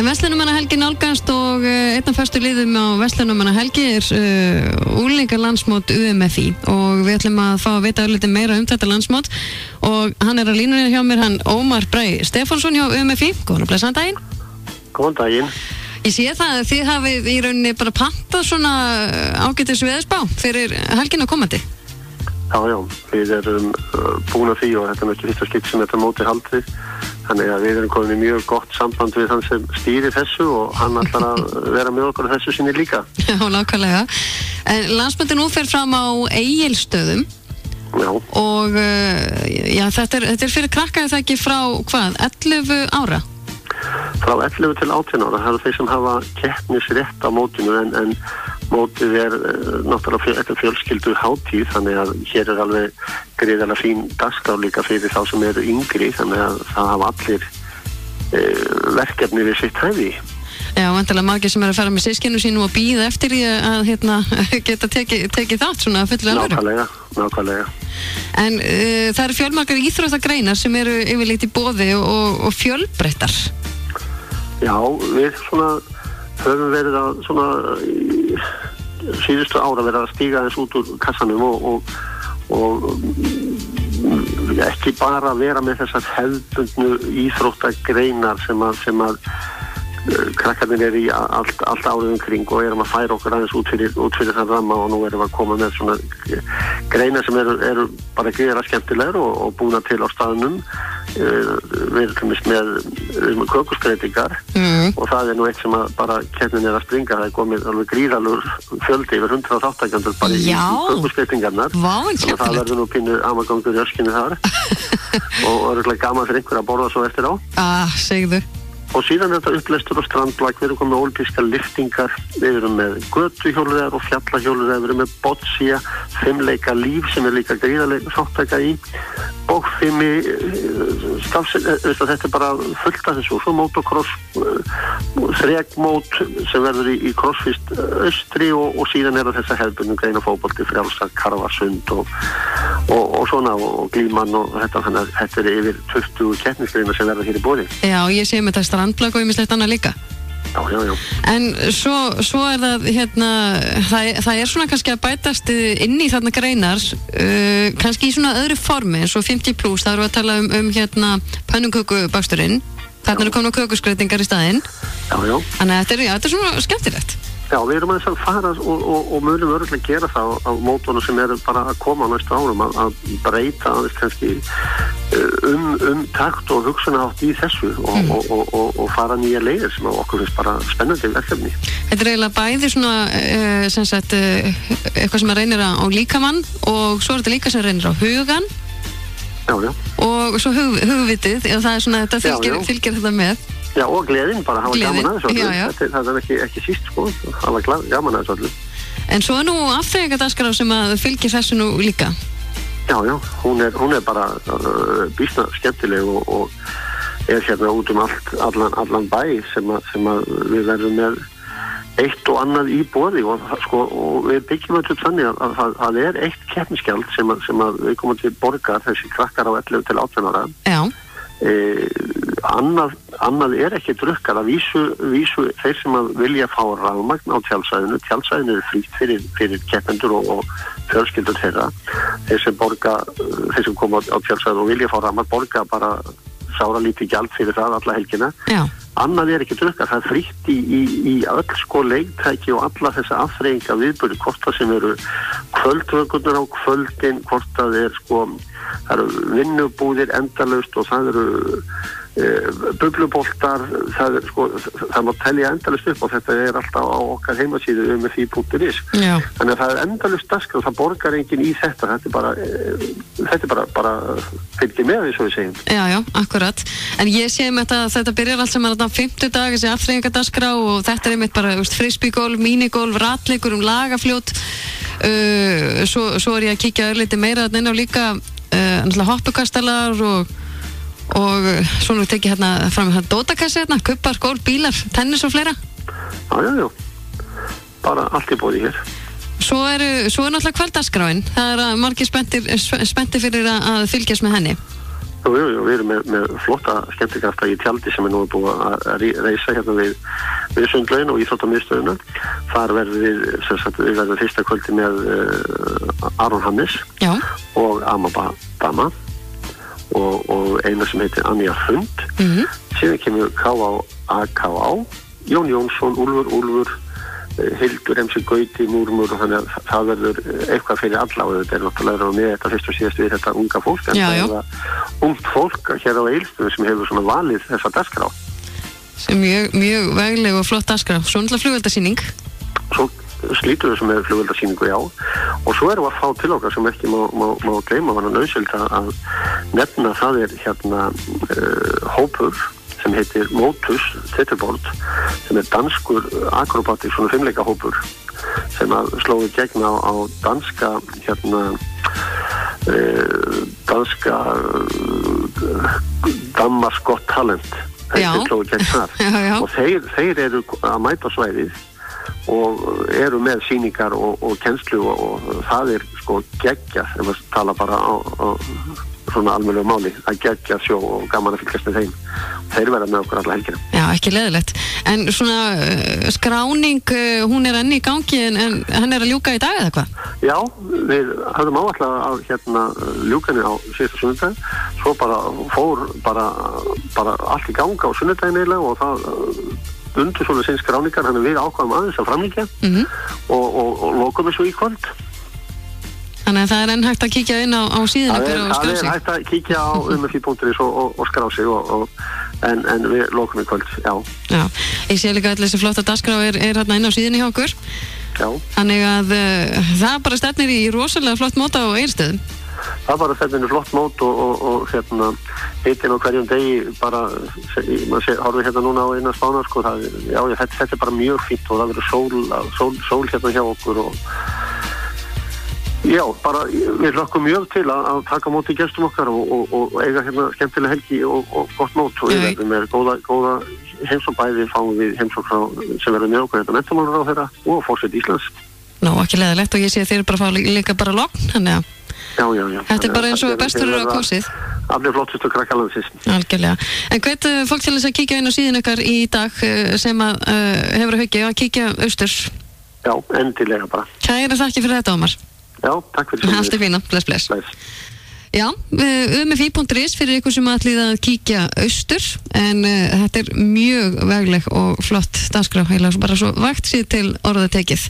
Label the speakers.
Speaker 1: En Verslunarmannahelgi nálgast og einn af föstu liðum á Verslunarmannahelgi unglingalandsmót UMFI og við ætlum að fá að vita örlítið meira þetta landsmót og hann á línunni hjá mér, hann Ómar Bragi Stefánsson hjá UMFI. Góðan og blessaðan daginn.
Speaker 2: Góðan daginn.
Speaker 1: Ég sé það að þið hafið í rauninni bara pantað svona ágætis veðurspá fyrir helgina komandi.
Speaker 2: Já, við erum búin að því og þetta ekki fyrsta skipt sem þetta móti haldið. Þannig að við erum komin í mjög gott samband við hann sem stýrir þessu og hann ætlar að vera með okkur þessu sinni líka. Já,
Speaker 1: nákvæmlega. En landsmótið nú fer fram á Egilsstöðum.
Speaker 2: Já.
Speaker 1: Og þetta er fyrir krakka það ekki frá hvað, 11 ára?
Speaker 2: Frá 11 til 18 ára, það eru þeir sem hafa keppnisrétt á mótinu en mótið náttúrulega fjölskyldu hátíð, þannig að hér alveg gríðarlega fín dagskrá líka fyrir þá sem eru yngri, þannig að það hafa allir verkefni við sitt hæfi.
Speaker 1: Já, vantilega margir sem eru að fara með systkinu sínu og bíða eftir því að geta tekið þátt svona fullu alvöru.
Speaker 2: Nákvæmlega.
Speaker 1: En það eru fjölmargar íþróttagreinar sem eru yfirleitt í boði og fjölbreyttar.
Speaker 2: Já, við höfum verið að síðustu ára verið að stíga eins út úr kassanum og ekki bara vera með þessar hefðbundnu íþróttagreinar sem að krakkarnir eru í allt árið kring og erum að færa okkur aðeins út fyrir þann ramma og nú erum við að koma með svona greinar sem eru bara gríðarlega skemmtilegar og búna til á staðnum. Við erum með kökuskreitingar og það er nú eitt sem að bara keppnin er að springa. Það er komið alveg gríðarlegur fjöldi yfir 100 þátttakendur bara í kökuskreitingarnar. Þannig að það verður nú pínu amagangur í öskinu þar og örugglega gaman fyrir einhver að borða svo eftir á.
Speaker 1: Segðu.
Speaker 2: Og síðan er þetta upplestur og strandlag, við erum komið með ólympískar lyftingar, við erum með götuhjólreiðar og fjallahjólreiðar, við erum með boccia, fimleika líf sem er líka gríðarlega þáttaka í, bókfimi, þetta er bara fullt af þessu, svo motocross, þrekmót sem verður í crossfist austri og síðan er þessa hefðbundnu greina fótbolti, frjálsa, karfasund og svona og glíman og þetta, þetta er yfir 20 keppnisgreinar sem verður hér í boði.
Speaker 1: Já, ég sé með þetta strandlag og ýmislegt annað líka.
Speaker 2: Já.
Speaker 1: En svo er það er svona kannski að bætast inn í þarna greinar, kannski í svona öðru formi, eins og 50+, það eru að tala um pönnukökubaksturinn, þarna eru komin á kökuskreitingar í staðinn.
Speaker 2: Já.
Speaker 1: Þannig að þetta er svona skemmtilegt.
Speaker 2: Já, við erum aðeins að fara og munum örgulega gera það á mótunum sem eru bara að koma á næstu árum að breyta aðeins kannski takt og hugsunahátt í þessu og fara nýja leiðir sem okkur finnst bara spennandi verkefni.
Speaker 1: Þetta er eiginlega bæði svona eitthvað sem reynir á líkamann og svo er þetta líka sem reynir á hugan.
Speaker 2: Já.
Speaker 1: Og svo hugvitið, það er svona, þetta fylgir þetta með.
Speaker 2: Já, og gleðin bara, hafa gaman aðeins öllu. Það er ekki síst, hafa gaman aðeins öllu.
Speaker 1: En svo er nú afþreyingardagskrá sem að fylgir þessu nú líka.
Speaker 2: Já, hún er bara býsna skemmtileg og er hérna út allan bæ sem að við verðum með eitt og annað í boði og við byggjum þetta þannig að það er eitt keppnisgjald sem að við komum til borgar þessi krakkar á 11 til 18 ára.
Speaker 1: Já.
Speaker 2: Annað er ekki drukkar að vísu þeir sem að vilja fá rafmagn á tjaldsvæðinu er frítt fyrir keppendur og fjölskyldur þeirra. Þeir sem koma á tjaldsvæðinu og vilja fá rafmagn borga bara sáralítið gjald fyrir það alla helgina.
Speaker 1: Já.
Speaker 2: Annað er ekki drukkar, það er frítt í öll leiktæki og alla þessa afþreyinga viðburði, hvort það sem eru kvöldvökunnar á kvöldin, hvort það er það eru vinnubúðir endalaust og það eru bubluboltar, það má telja endalaust upp og þetta er alltaf á okkar heimasíðu umfi.is. Þannig að það er endalaust dagskrá og það borgar enginn í þetta er bara fylgir með því svo við segjum. Já,
Speaker 1: akkurat. En ég sé með þetta byrjar allt saman á 50 dag, þessi afþreyingardagskrá og þetta er einmitt bara frisbeegolf, minigolf, ratleikur lagafljót. Svo er ég að kíkja örlítið meira inn á líka hoppukastalar og svona tekið hérna fram með dótakassi kubbar, golf, bílar, tennis og fleira.
Speaker 2: Já. Bara allt í boði hér.
Speaker 1: Svo er náttúrulega kvölddagsskráin. Það er margir spenntir fyrir að fylgjast með henni.
Speaker 2: Jú, við erum með flotta skemmtikrafta í tjaldi sem nú búið að reisa hérna við Sundlaugin og Íþróttamiðstöðina. Þar verðum við verðum fyrsta kvöldi með Aron Hannes og Amabama og eina sem heitir Anja Fund. Síðan kemur K.A. Jón Jónsson, Úlfur, Hildur, MC Gauti, Múrmur og þannig að það verður eitthvað fyrir alla og þetta náttúrulega með þetta fyrst og síðast við þetta unga fólk en það er ungt fólk hér á Egilsstöðum sem hefur svona valið þessa dagskrá.
Speaker 1: Sem mjög vegleg og flott dagskrá. Svo náttúrulega flugveldasýning.
Speaker 2: Svo slítur við sem er flugveldasýningu, og svo erum við að fá til okkar sem ekki má gleyma var nauðsynlegt að nefna það er hérna hópur sem heitir Motus Theaterboard sem er danskur akrobatik svona fimmleika hópur sem að slóði gegn á danska Danmarks Got Talent slóði gegn þar og þeir eru að mæta svæðið og eru með sýningar og kennslu og það er sko geggja sem að tala bara á svona almennilegu máli að geggja sjó og gaman að fylgjast með þeim. Þeir verða með okkur alla helgina. Já, ekki leiðilegt. En svona skráning, hún er enn í gangi en hann er að ljúka í dag eða hvað? Já, við höfum áætlað að ljúka henni á síðasta sunnudag. Svo bara fór bara allt í ganga á sunnudaginn eiginlega og það undur svona sinn skráningar, þannig við ákvaðum aðeins að framlíkja og lokum þessu í kvöld. Þannig að það er enn hægt að kíkja inn á síðan ykkur og skrá sig. Það er hægt að kíkja á umfí.is og skrá sig en við lokum í kvöld, já. Ég sé líka að þessi flotta dagskrá er hérna inn á síðan hjá okkur. Já. Þannig að það bara stefnir í rosalega flott mót á Egilsstöðum. Það bara stefnir í flott mót og hitinn á hverjum degi bara, maður horfir hérna núna á eina spána, sko, þetta er bara mjög fínt og það verður sól hérna hjá okkur og já, bara við hlökkum mjög til að taka móti gestum okkar og eiga hérna skemmtilega helgi og gott mót og við verðum með góða heimsókn bæði fáum við heimsókn sem verður með okkur þetta menntamálaráðherra og forseti Íslands. Nó, ekki leiðilegt og ég sé að þeir bara fá líka bara logn, þannig að þetta er bara eins og bestur á kosið. Allir flottustu krakkalandsins. Algjörlega. En hvert fólk til þess að kíkja inn á síðan ykkar í dag sem að hefur að hugja að kíkja austurs? Já, endilega bara. Kæra þakki fyrir þetta, Ómar. Já, takk fyrir það. Allt er fína, bless. Já, umfí.is fyrir ykkur sem ætlið að kíkja austur en þetta er mjög vegleg og flott dagskrá, heila bara svo vægt sér til orða tekið.